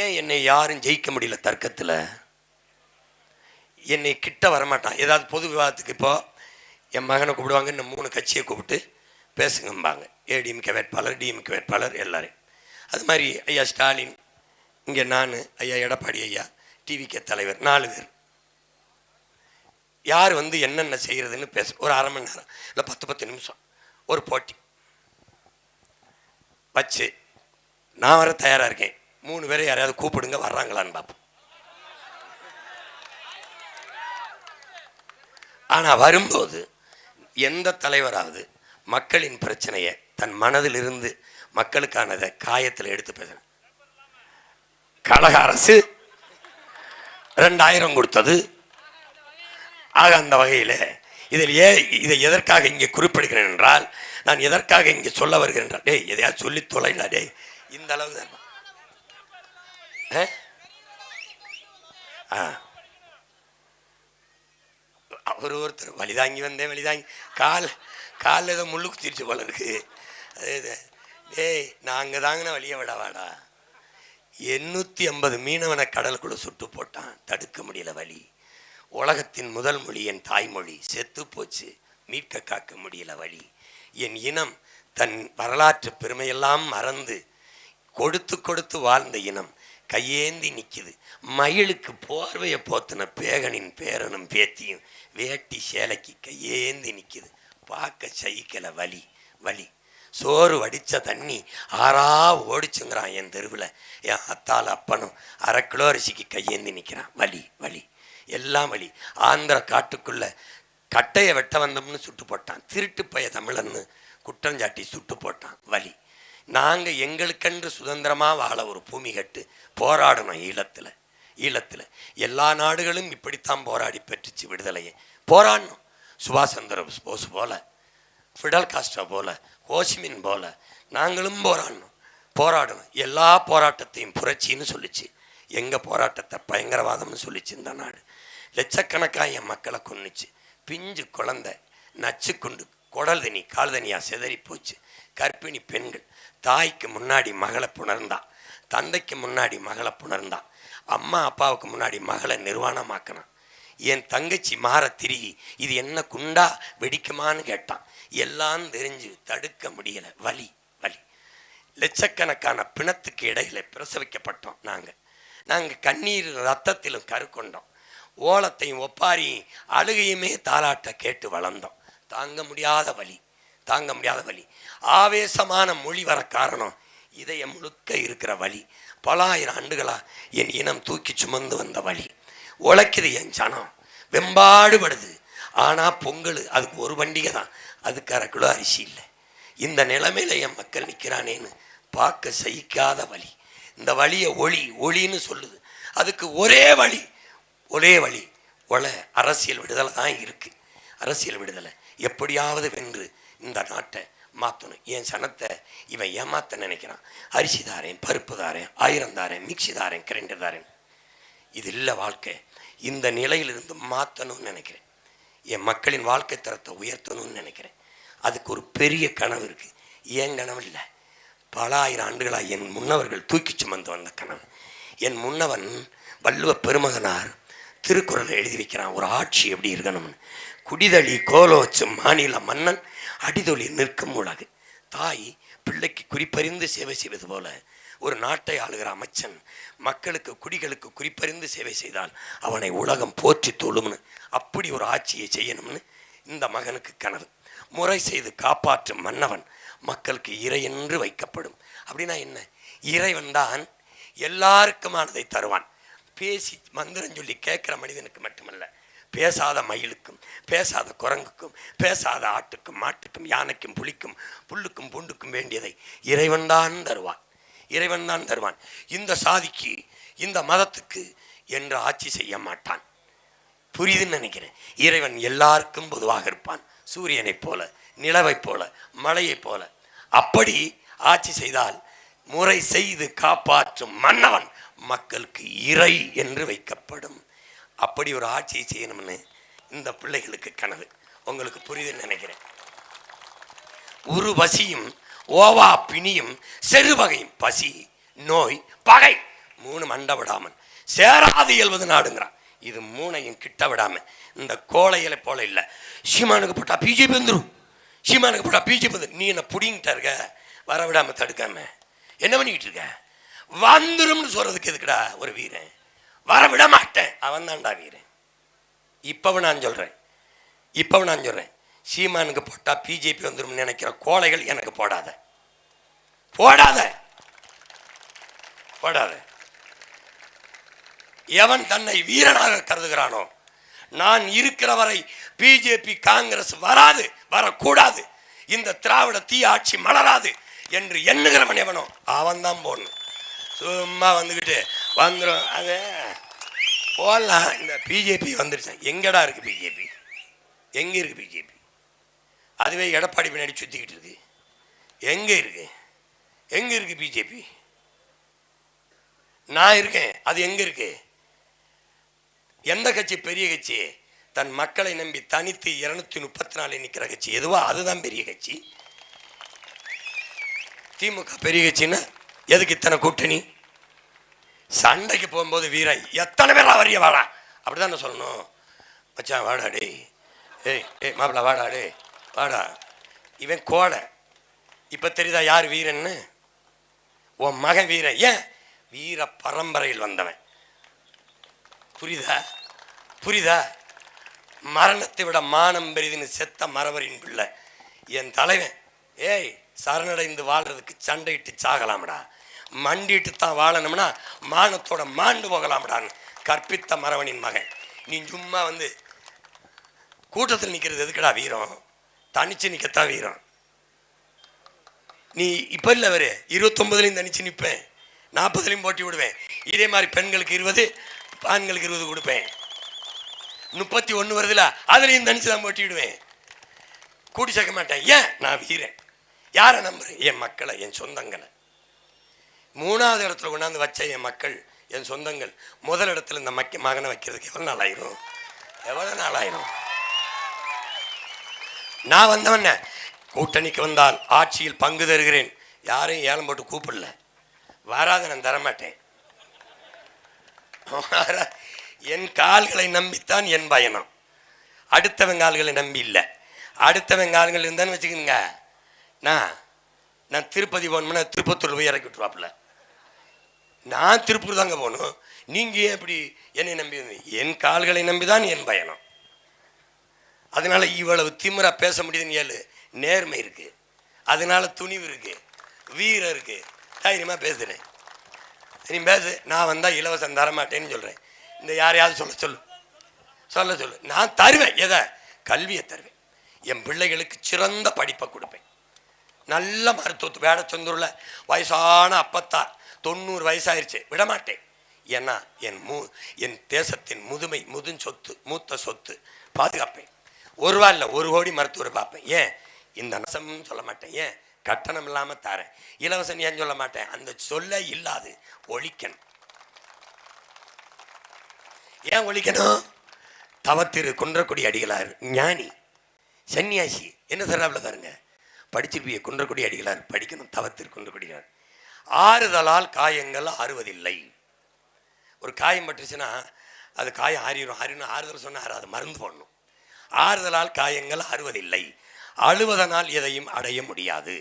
ஏன் என்னை யாரும் ஜெயிக்க முடியல தர்க்கத்தில்? என்னை கிட்ட வரமாட்டான். ஏதாவது பொது விவாதத்துக்கு இப்போ என் மகனை கூப்பிடுவாங்க, இந்த 3 கட்சியை கூப்பிட்டு பேசுங்கம்பாங்க. ஏடிஎம்கே வேட்பாளர், டிஎம்கே வேட்பாளர் எல்லாரையும். அது மாதிரி ஐயா ஸ்டாலின், இங்கே நான், ஐயா எடப்பாடி ஐயா, டிவிகே தலைவர், 4 பேர். யார் வந்து என்னென்ன செய்கிறதுன்னு பேச ஒரு அரை மணி நேரம் இல்லை 10 நிமிஷம் ஒரு போட்டி வச்சு நான் வர தயாராக இருக்கேன். 3 பேரை யாரையாவது கூப்பிடுங்க, வர்றாங்களான்னு பார்ப்போம். ஆனால் வரும்போது எந்த தலைவராவது மக்களின் பிரச்சனையை தன் மனதிலிருந்து மக்களுக்கானதை காயத்தில் எடுத்து பேசுகிறேன். கழக அரசு 2000 கொடுத்தது. ஆக அந்த வகையில் இதை எதற்காக இங்கே குறிப்பிடுகிறேன் என்றால், நான் எதற்காக இங்கே சொல்ல வருகிறேன் என்றால், டேய் எதையாவது சொல்லி தொலைல, டே இந்த அளவு தான். ஒருத்தர் வழிதாங்கி வந்தேன், வழிதாங்கி காலில் ஏதோ முள்ளு குத்திருச்சு போல இருக்கு. அதே டேய் நாங்கள் தாங்கண்ணா வழியை விடவாடா. 850 மீனவனை கடலுக்குள்ள சுட்டு போட்டான், தடுக்க முடியல வழி. உலகத்தின் முதல் மொழி என் தாய்மொழி, செத்து போச்சு, மீட்க காக்க முடியல வழி. என் இனம் தன் வரலாற்று பெருமையெல்லாம் மறந்து கொடுத்து கொடுத்து வாழ்ந்த இனம் கையேந்தி நிற்கிது. மயிலுக்கு போர்வையை போத்தின பேகனின் பேரனும் பேத்தியும் வேட்டி சேலைக்கு கையேந்தி நிற்கிது. பார்க்க சகிக்கல வலி வலி. சோறு வடித்த தண்ணி ஆறா ஓடிச்சுங்கிறான் என் தெருவில். என் அத்தால் அப்பனும் 1/2 கிலோ அரிசிக்கு கையேந்தி நிற்கிறான். வலி வலி எல்லாம் வலி. ஆந்திர காட்டுக்குள்ள கட்டையை வெட்ட வந்தோம்னு சுட்டு போட்டான். திருட்டு பைய தமிழன்னு குற்றஞ்சாட்டி சுட்டு போட்டான். வலி. நாங்கள் எங்களுக்கென்று சுதந்திரமாக வாழ ஒரு பூமி கட்டு போராடணும். ஈழத்தில் எல்லா நாடுகளும் இப்படித்தான் போராடி பெற்றுச்சு விடுதலையை. போராடணும். சுபாஷ் சந்திர போஸ் போல, ஃபிடல் காஸ்ட்ரோ போல, ஹோசிமின் போல நாங்களும் போராடணும். எல்லா போராட்டத்தையும் புரட்சின்னு சொல்லிச்சு. எங்கள் போராட்டத்தை பயங்கரவாதம்னு சொல்லிச்சு இந்த நாடு. லட்சக்கணக்காக என் மக்களை கொன்னுச்சு. பிஞ்சு குழந்தை நச்சு கொண்டு குடல் தனி கால் தனியாக செதறி போச்சு. கர்ப்பிணி பெண்கள் தாய்க்கு முன்னாடி மகளை புணர்ந்தான், தந்தைக்கு முன்னாடி மகளை புணர்ந்தான், அம்மா அப்பாவுக்கு முன்னாடி மகளை நிர்வாணமாக்கினான். என் தங்கச்சி மாற திருகி இது என்ன குண்டா வெடிக்குமான்னு கேட்டான். எல்லாம் தெரிஞ்சு தடுக்க முடியலை. வலி வலி. லட்சக்கணக்கான பிணத்துக்கு இடையில பிரசவிக்கப்பட்டோம். நாங்கள் கண்ணீர் ரத்தத்திலும் கருக்கொண்டோம். ஓலத்தையும் ஒப்பாரியும் அழுகையுமே தாலாட்ட கேட்டு வளர்ந்தோம். தாங்க முடியாத வலி. ஆவேசமான மொழி வர காரணம் இதயம் முழுக்க இருக்கிற வலி. பல ஆயிரம் ஆண்டுகளா என் இனம் தூக்கி சுமந்து வந்த வலி. உழைக்குது என் ஜனம், வெம்பாடுபடுது. ஆனால் பொங்கல் அதுக்கு ஒரு பண்டிகை தான், அதுக்கு 1/2 கிலோ அரிசி இல்லை. இந்த நிலைமையில என் மக்கள் நிற்கிறானேன்னு பார்க்க சகிக்காத வலி. இந்த வலியை ஒளின்னு சொல்லுது. அதுக்கு ஒரே வழி அரசியல் விடுதலை தான் இருக்குது. அரசியல் விடுதலை எப்படியாவது வென்று இந்த நாட்டை மாற்றணும். என் சனத்தை இவன் ஏமாத்த நினைக்கிறான். அரிசி தாரேன், பருப்பு தாரேன், 1000 தாரேன், மிக்சி தாரேன், கிரைண்டர் தாரேன். இது இல்லை வாழ்க்கை. இந்த நிலையிலிருந்து மாற்றணும்னு நினைக்கிறேன். என் மக்களின் வாழ்க்கை தரத்தை உயர்த்தணும்னு நினைக்கிறேன். அதுக்கு ஒரு பெரிய கனவு இருக்குது. ஏன் கனவு இல்லை, பல ஆயிரம் ஆண்டுகளாக என் முன்னவர்கள் தூக்கி சுமந்து வந்த கனவு. என் முன்னவன் வள்ளுவ பெருமகனார் திருக்குறளை எழுதி வைக்கிறான். ஒரு ஆட்சி எப்படி இருக்கணும்னு. குடிதழி கோலோச்சும் மாநில மன்னன் அடிதொழி நிற்கும் உலகு. தாய் பிள்ளைக்கு குறிப்பறிந்து சேவை செய்வது போல ஒரு நாட்டை ஆளுகிற அமைச்சன் மக்களுக்கு குடிகளுக்கு குறிப்பறிந்து சேவை செய்தால் அவனை உலகம் போற்றி தொழும்னு, அப்படி ஒரு ஆட்சியை செய்யணும்னு இந்த மகனுக்கு கனவு. முறை செய்து காப்பாற்றும் மன்னவன் மக்களுக்கு இறை என்று வைக்கப்படும். அப்படின்னா என்ன? இறைவன் தான் எல்லாருக்குமானதை தருவான். பேசி மந்திரம் சொல்லி கேட்குற மனிதனுக்கு மட்டுமல்ல, பேசாத மயிலுக்கும், பேசாத குரங்குக்கும், பேசாத ஆட்டுக்கும், மாட்டுக்கும், யானைக்கும், புலிக்கும், புல்லுக்கும், பூண்டுக்கும் வேண்டியதை இறைவன் தான் தருவான். இந்த சாதிக்கு, இந்த மதத்துக்கு என்று ஆட்சி செய்ய மாட்டான். புரியுதுன்னு நினைக்கிறேன். இறைவன் எல்லாருக்கும் பொதுவாக இருப்பான். சூரியனைப் போல, நிலவைப் போல, மழையைப் போல. அப்படி ஆட்சி செய்தால் முறை செய்து காப்பாற்றும் மன்னவன் மக்களுக்கு இறை என்று வைக்கப்படும். அப்படி ஒரு ஆட்சியை செய்யணும்னு இந்த பிள்ளைகளுக்கு கனவு. உங்களுக்கு புரியுதுன்னு நினைக்கிறேன். ஒரு பசியும் ஓவா பிணியும் செருவகையும், பசி, நோய், பகை, 3 மண்டை விடாமல் சேராது இயல்வது நாடுங்கிறான். இது 3ஐயும் கிட்ட விடாம இந்த கோழைகளை போல இல்லை. சீமானுக்கு போட்டா பிஜேபி வந்துடும், சீமானுக்கு போட்டா பிஜேபி வந்து நீ என்ன புடிங்கிட்ட இருக்க, வர விடாம தடுக்காம என்ன பண்ணிக்கிட்டு இருக்க? வந்துரும்னு சொல்றதுக்கு எதுக்குடா ஒரு வீரன்? வர விட மாட்டேன், அவன் தான்டா வீரன். இப்பவும் நான் சொல்றேன், சீமானுக்கு போட்டா பிஜேபி வந்துடும் நினைக்கிற கோழைகள் எனக்கு போடாத போடாத போடாத. எவன் தன்னை வீரனாக கருதுகிறானோ, நான் இருக்கிற வரை பிஜேபி காங்கிரஸ் வராது, வரக்கூடாது, இந்த திராவிட தீ ஆட்சி மலராது என்று எண்ணுகிறவன் எவனோ அவன் தான் போடணும். சும்மா வந்துக்கிட்டு வந்துடும் அது போடலாம். இந்த பிஜேபி வந்துருச்சு, எங்கடா இருக்கு பிஜேபி? எங்க இருக்கு பிஜேபி? அதுவே எடப்பாடி பின்னாடி சுத்திக்கிட்டு இருக்கு. எங்க இருக்கு பிஜேபி? நான் இருக்கேன், அது எங்க இருக்கு? எந்த கட்சி பெரிய கட்சி? தன் மக்களை நம்பி தனித்து 234 நிற்கிற கட்சி எதுவோ அதுதான் பெரிய கட்சி. திமுக பெரிய கட்சின்னா எதுக்கு இத்தனை கூட்டணி? சண்டைக்கு போகும்போது வீரன் எத்தனை பேரா வரிய வாடா அப்படிதான் சொல்லணும். மச்சான் வாடா டே, ஏய் மாப்பிள்ள வாடா டே வாடா. இவன் கோடை. இப்ப தெரியுதா யார் வீரன்னு? உன் மகன் வீரன். ஏன்? வீர பரம்பரையில் வந்தவன். புரியுதா? மரணத்தை விட மானம் பெரிதுன்னு செத்த மரவரின் பிள்ளை என் தலைவன். ஏய், சரணடைந்து வாழ்றதுக்கு சண்டையிட்டு சாகலாம்டா, மண்டிட்டு தான் வாழணும்னா மானத்தோட மாண்டு போகலாம்டான்னு கற்பித்த மரவனின் மகன். நீ சும்மா வந்து கூட்டத்தில் நிற்கிறது எதுக்குடா வீரம்? தனிச்சு நிற்கத்தான் வீரம். நீ இப்போ இல்லை வரு 29லையும் தனிச்சு நிற்பேன், 40லையும் போட்டி விடுவேன். இதே மாதிரி பெண்களுக்கு 20, ஆண்களுக்கு 20 கொடுப்பேன். 31 வருதுல அதுலேயும் தனிச்சு தான் போட்டி விடுவேன், கூட்டி சேர்க்க மாட்டேன். ஏன்? நான் வீரன். யாரை நம்புறேன்? என் மக்களை, என் சொந்தங்களை. 3வது இடத்துல கொண்டாந்து வச்ச என் மக்கள், என் சொந்தங்கள். முதல் இடத்துல இந்த மகனை வைக்கிறதுக்கு எவ்வளோ நாள் ஆயிரும்? நான் வந்தவன கூட்டணிக்கு வந்தால் ஆட்சியில் பங்கு தருகிறேன். யாரையும் ஏலம் போட்டு கூப்பிடல, வராத நான் தரமாட்டேன். என் கால்களை நம்பித்தான் என் பயணம், அடுத்தவன் கால்களை நம்பி இல்லை. அடுத்தவன் கால்கள் இருந்தான்னு வச்சுக்கோங்க, நான் திருப்பதி போகணும்னா திருப்பத்தூர் போய் இறக்கி விட்டுருவாப்புல. நான் திருப்பூர் தாங்க போகணும், நீங்க ஏன் இப்படி என்னை நம்பி? என் கால்களை நம்பிதான் என் பயணம். அதனால இவ்வளவு திமிரா பேச முடியுதுன்னு ஏழு நேர்மை இருக்கு, அதனால துணிவு இருக்கு, வீரம் இருக்கு, தைரியமா பேசுறேன். நீ பேசு, நான் வந்தா இலவசம் தரமாட்டேன்னு சொல்றேன். இந்த யாரையாவது சொல்ல சொல்லு. நான் தருவேன். எதை? கல்வியை தருவேன். என் பிள்ளைகளுக்கு சிறந்த படிப்பை கொடுப்பேன். நல்ல மருத்துவத்து வேடச்சந்தூர்ல வயசான அப்பத்தா 90 வயசாயிருச்சு, விடமாட்டேன். ஏன்னா என் தேசத்தின் மூத்த சொத்து பாதுகாப்பேன். 1 ரூபா இல்லை, 1 கோடி மருத்துவரை பார்ப்பேன். ஏன்? இந்த நசம்னு சொல்ல மாட்டேன். ஏன்? கட்டணம் இல்லாம தரேன். இலவசம் ஏன் சொல்ல மாட்டேன்? அந்த சொல்ல இல்லாது ஒழிக்கணும். ஏன் ஒழிக்கணும்? தவத்திரு குன்றக்குடி அடிகளார் ஞானி சன்னியாசி என்ன சொல்றாப்ல பாருங்க, படிச்சிருப்பிய. குன்றக்குடி அடிகளார் படிக்கணும். தவத்திரு குன்றக்குடியார். ஆறுதலால் காயங்கள் ஆறுவதில்லை. ஒரு காயம் பட்டுச்சுன்னா அது காயம் ஆறிடும். ஆறுதல் சொன்னா அது மருந்து போடணும். ஆறுதலால் காயங்கள் ஆறுவதில்லை. அழுவதனால் எதையும் அடைய முடியாது.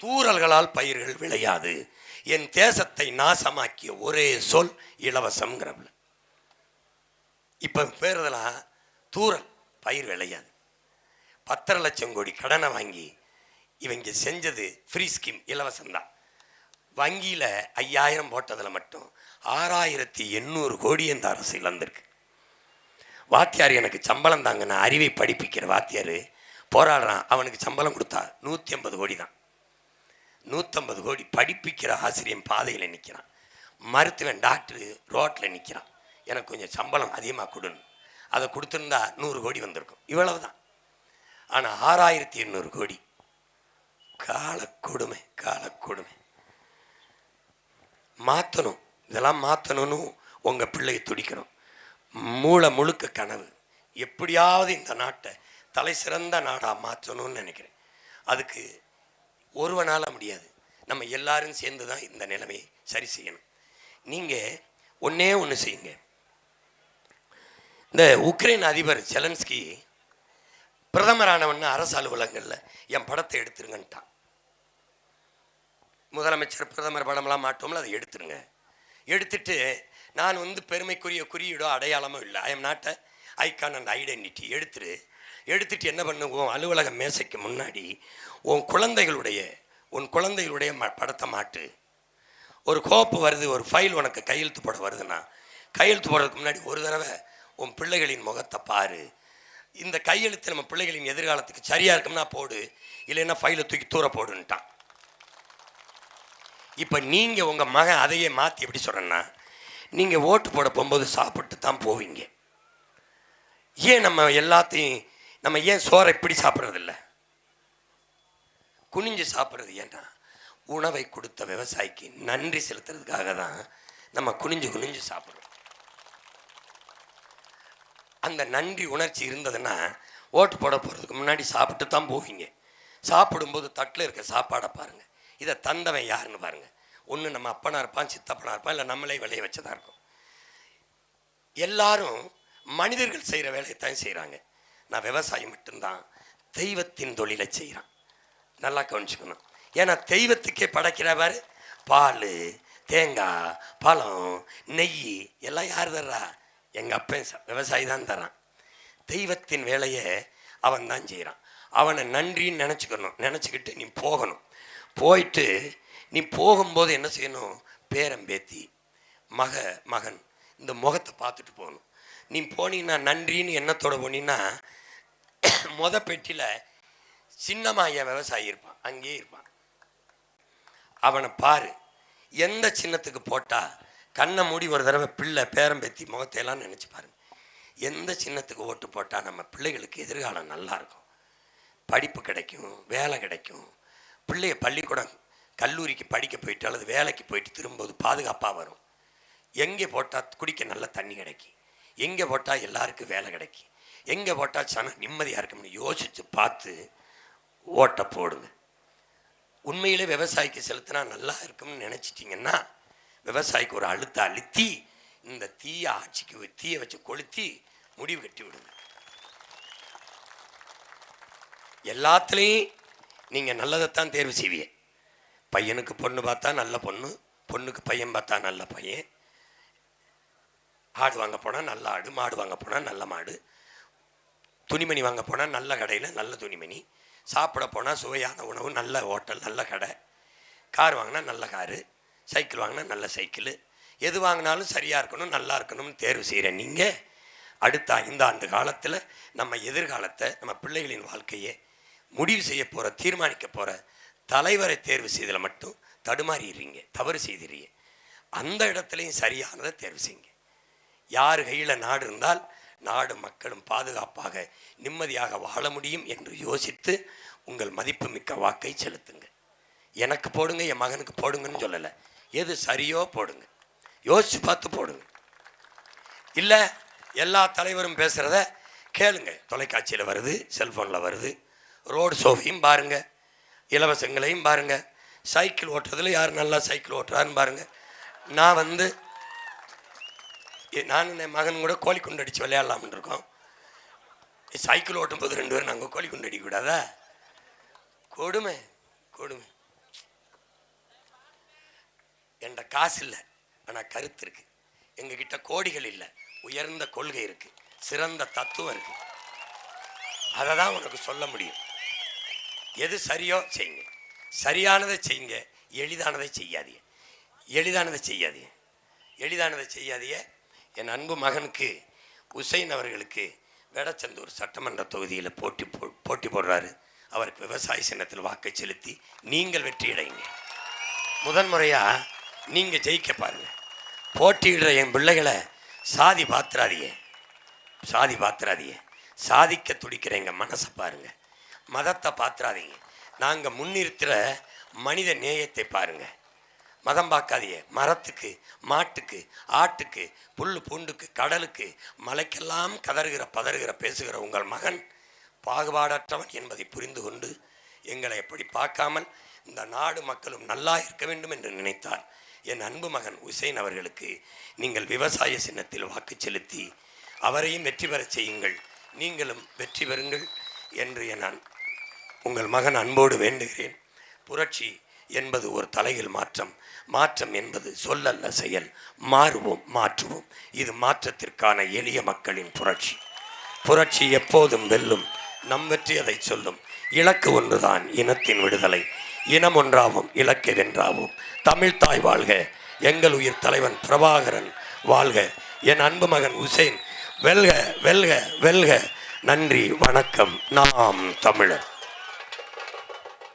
தூறல்களால் பயிர்கள் விளையாது. என் தேசத்தை நாசமாக்கிய ஒரே சொல் இலவசம்ங்கிறவள. இப்ப பேருதெல்லாம் தூறல், பயிர் விளையாது. 10.5 லட்சம் கோடி கடனை வாங்கி இவங்க செஞ்சது ஃப்ரீ ஸ்கீம், இலவசம்தான். வங்கியில் 5000 போட்டதில் மட்டும் 6800 கோடி இந்த அரசு இழந்திருக்கு. வாத்தியார் எனக்கு சம்பளம் தாங்க, நான் அறிவை படிப்பிக்கிற வாத்தியார் போராடுறான், அவனுக்கு சம்பளம் கொடுத்தா 150 கோடி தான். 150 கோடி படிப்பிக்கிற ஆசிரியன் பாதையில் நிற்கிறான். மருத்துவன் டாக்டரு ரோட்டில் நிற்கிறான், எனக்கு கொஞ்சம் சம்பளம் அதிகமாக கொடுன்னு. அதை கொடுத்துருந்தா 100 கோடி வந்திருக்கும். இவ்வளவு தான். ஆனால் 6800 கோடி. காலக்கொடுமை. மாற்றணும். இதெல்லாம் மாற்றணும்னு உங்கள் பிள்ளையை துடிக்கணும். மூளை முழுக்க கனவு. எப்படியாவது இந்த நாட்டை தலை சிறந்த நாடாக மாற்றணும்னு நினைக்கிறேன். அதுக்கு ஒருவனால முடியாது, நம்ம எல்லாரும் சேர்ந்து தான் இந்த நிலைமையை சரி செய்யணும். நீங்கள் ஒன்றே ஒன்று செய்யுங்க. இந்த உக்ரைன் அதிபர் செலன்ஸ்கி பிரதமரானவன்னு அரசு அலுவலகங்களில் என் படத்தை எடுத்துருங்கன்ட்டான். முதலமைச்சர் பிரதமர் படம்லாம் மாட்டோம்ல, அதை எடுத்துருங்க. எடுத்துட்டு நான் பெருமைக்குரிய குறியீடோ அடையாளமோ இல்லை, I am not a icon and identity. எடுத்துட்டு என்ன பண்ணுவோம், அலுவலக மேசைக்கு முன்னாடி உன் குழந்தைகளுடைய படத்தை மாட்டு. ஒரு கோப்பு வருது, ஒரு ஃபைல் உனக்கு கையெழுத்து போட வருதுன்னா, கையெழுத்து போடுறதுக்கு முன்னாடி ஒரு தடவை உன் பிள்ளைகளின் முகத்தை பாரு. இந்த கையெழுத்து நம்ம பிள்ளைகளின் எதிர்காலத்துக்கு சரியாக இருக்கும்னா போடு, இல்லைன்னா ஃபைலை தூக்கி தூர போடுன்ட்டான். இப்போ நீங்கள் உங்கள் மகன் அதையே மாற்றி எப்படி சொல்கிறேன்னா, நீங்கள் ஓட்டு போட போகும்போது சாப்பிட்டு தான் போவீங்க. ஏன் நம்ம ஏன் சோறை இப்படி சாப்பிட்றதில்ல, குனிஞ்சு சாப்பிட்றது? ஏன்னா உணவை கொடுத்த விவசாயிக்கு நன்றி செலுத்துறதுக்காக தான் நம்ம குனிஞ்சு சாப்பிட்றோம். அந்த நன்றி உணர்ச்சி இருந்ததுன்னா ஓட்டு போட போகிறதுக்கு முன்னாடி சாப்பிட்டு தான் போவீங்க. சாப்பிடும்போது தட்டில் இருக்க சாப்பாடை பாருங்கள், இதை தந்தவன் யாருன்னு பாருங்கள். ஒன்று நம்ம அப்பனா இருப்பான், சித்தப்பனா இருப்பான், இல்லை நம்மளே விளைய வச்சதாக இருக்கும். எல்லாரும் மனிதர்கள் செய்கிற வேலையைத்தான் செய்கிறாங்க. நான் விவசாயி மட்டும்தான் தெய்வத்தின் தொழிலை செய்கிறான். நல்லா கவனிச்சுக்கணும். ஏன்னா தெய்வத்துக்கே படைக்கிறவர் பால், தேங்காய், பழம், நெய் எல்லாம் யார் தர்றா? எங்கள் அப்பன் விவசாயி தான் தரான். தெய்வத்தின் வேலையை அவன் தான் செய்கிறான். அவனை நன்றின்னு நினச்சிக்கிட்டு நீ போகணும். போயிட்டு நீ போகும்போது என்ன செய்யணும், பேரம்பேத்தி மகன் இந்த முகத்தை பார்த்துட்டு போகணும். நீ போனீங்கன்னா நன்றின்னு எண்ணத்தோடு போனீங்கன்னா பெட்டியில் சின்னமாக விவசாயி இருப்பான், அங்கேயே இருப்பான். அவனை பாரு. எந்த சின்னத்துக்கு போட்டால் கண்ணை மூடி ஒரு தடவை பிள்ளை பேரம்பேத்தி முகத்தையெல்லாம் நினச்சி பாருங்க. எந்த சின்னத்துக்கு ஓட்டு போட்டால் நம்ம பிள்ளைகளுக்கு எதிர்காலம் நல்லாயிருக்கும், படிப்பு கிடைக்கும், வேலை கிடைக்கும், பிள்ளைய பள்ளிக்கூடம் கல்லூரிக்கு படிக்க போயிட்டு அல்லது வேலைக்கு போயிட்டு திரும்பும்போது பாதுகாப்பாக வரும். எங்கே போட்டால் குடிக்க நல்ல தண்ணி கிடைக்கும், எங்கே போட்டால் எல்லாருக்கும் வேலை கிடைக்கும், எங்கே போட்டால் சனம் நிம்மதியாக இருக்கும்னு யோசித்து பார்த்து ஓட்டை போடுங்க. உண்மையிலே விவசாயிக்கு செலுத்தினா நல்லா இருக்கும்னு நினச்சிட்டிங்கன்னா விவசாயிக்கு ஒரு அழுத்தி இந்த தீயை வச்சு கொளுத்தி முடிவு கட்டி விடுங்க. எல்லாத்துலேயும் நீங்கள் நல்லதைத்தான் தேர்வு செய்வீங்க. பையனுக்கு பொண்ணு பார்த்தா நல்ல பொண்ணு, பொண்ணுக்கு பையன் பார்த்தா நல்ல பையன், ஆடு வாங்க போனால் நல்ல ஆடு, மாடு வாங்க போனால் நல்ல மாடு, துணிமணி வாங்க போனால் நல்ல கடையில் நல்ல துணிமணி, சாப்பிட போனால் சுவையான உணவு, நல்ல ஹோட்டல், நல்ல கடை, கார் வாங்கினா நல்ல காரு, சைக்கிள் வாங்கினா நல்ல சைக்கிள், எது வாங்கினாலும் சரியாக இருக்கணும், நல்லா இருக்கணும்னு தேர்வு செய்கிறேன். நீங்கள் அடுத்த 5 ஆண்டு காலத்தில் நம்ம எதிர்காலத்தை, நம்ம பிள்ளைகளின் வாழ்க்கையை முடிவு செய்ய போகிற, தீர்மானிக்க போகிற தலைவரை தேர்வு செய்ததில் மட்டும் தடுமாறிடுறீங்க, தவறு செய்திடுறீங்க. அந்த இடத்துலையும் சரியானதை தேர்வு செய்யுங்க. யார் கையில் நாடு இருந்தால் நாடு மக்களும் பாதுகாப்பாக நிம்மதியாக வாழ முடியும் என்று யோசித்து உங்கள் மதிப்புமிக்க வாக்கை செலுத்துங்க. எனக்கு போடுங்க, என் மகனுக்கு போடுங்கன்னு சொல்லலை, எது சரியோ போடுங்க, யோசித்து பார்த்து போடுங்க. இல்லை எல்லா தலைவரும் பேசுகிறத கேளுங்க, தொலைக்காட்சியில் வருது, செல்ஃபோனில் வருது, ரோடு ஷோவையும் பாருங்கள், இலவசங்களையும் பாருங்கள், சைக்கிள் ஓட்டுறதுல யார் நல்லா சைக்கிள் ஓட்டுறாருன்னு பாருங்கள். நான் என் மகன் கூட கோழி குண்டு அடித்து விளையாடலாம்னு இருக்கோம். சைக்கிள் ஓட்டும் போது 2 பேரும் நாங்கள் கோழி குண்டு அடிக்கக்கூடாதா? கொடுமை. என்கிட்ட காசு இல்லை, ஆனால் கருத்து இருக்குது. எங்ககிட்ட கோடிகள் இல்லை, உயர்ந்த கொள்கை இருக்குது, சிறந்த தத்துவம் இருக்குது. அதை தான் உனக்கு சொல்ல முடியும். எது சரியோ செய்யுங்க, சரியானதை செய்யுங்க, எளிதானதை செய்யாதீங்க. என் அன்பு மகனுக்கு உசைன் அவர்களுக்கு வேடச்சந்தூர் சட்டமன்ற தொகுதியில் போட்டி போடுறாரு. அவருக்கு விவசாய சின்னத்தில் வாக்கை செலுத்தி நீங்கள் வெற்றியடைங்க. முதன்முறையாக நீங்கள் ஜெயிக்க பாருங்கள். போட்டியிடுற என் பிள்ளைகளை சாதி பாத்திராதியே, சாதிக்க துடிக்கிற எங்கள் மனசை பாருங்கள், மதத்தை பாத்திராதீங்க. நாங்கள் முன்னிறுத்துகிற மனித நேயத்தை பாருங்கள். மதம் பார்க்காதீங்க. மரத்துக்கு, மாட்டுக்கு, ஆட்டுக்கு, புல் பூண்டுக்கு, கடலுக்கு, மலைக்கெல்லாம் பதறுகிற பேசுகிற உங்கள் மகன் பாகுபாடற்றவன் என்பதை புரிந்து கொண்டு எங்களை எப்படி பார்க்காமல் இந்த நாடு மக்களும் நல்லா இருக்க வேண்டும் என்று நினைத்தால் என் அன்பு மகன் உசேன் அவர்களுக்கு நீங்கள் விவசாய சின்னத்தில் வாக்கு செலுத்தி அவரையும் வெற்றி பெறச் செய்யுங்கள், நீங்களும் வெற்றி பெறுங்கள் என்று நான் உங்கள் மகன் அன்போடு வேண்டுகிறேன். புரட்சி என்பது ஒரு தலையில் மாற்றம், மாற்றம் என்பது சொல்லல்ல செயல். மாறுவோம், மாற்றுவோம். இது மாற்றத்திற்கான எளிய மக்களின் புரட்சி. புரட்சி எப்போதும் வெல்லும். நம் வெற்றி அதை சொல்லும். இலக்கு ஒன்றுதான், இனத்தின் விடுதலை. இனம் ஒன்றாவும் இலக்கை வென்றாவும். தமிழ் தாய் வாழ்க, எங்கள் உயிர் தலைவன் பிரபாகரன் வாழ்க, என் அன்பு மகன் உசேன் வெல்க வெல்க வெல்க. நன்றி, வணக்கம். நாம் தமிழர்.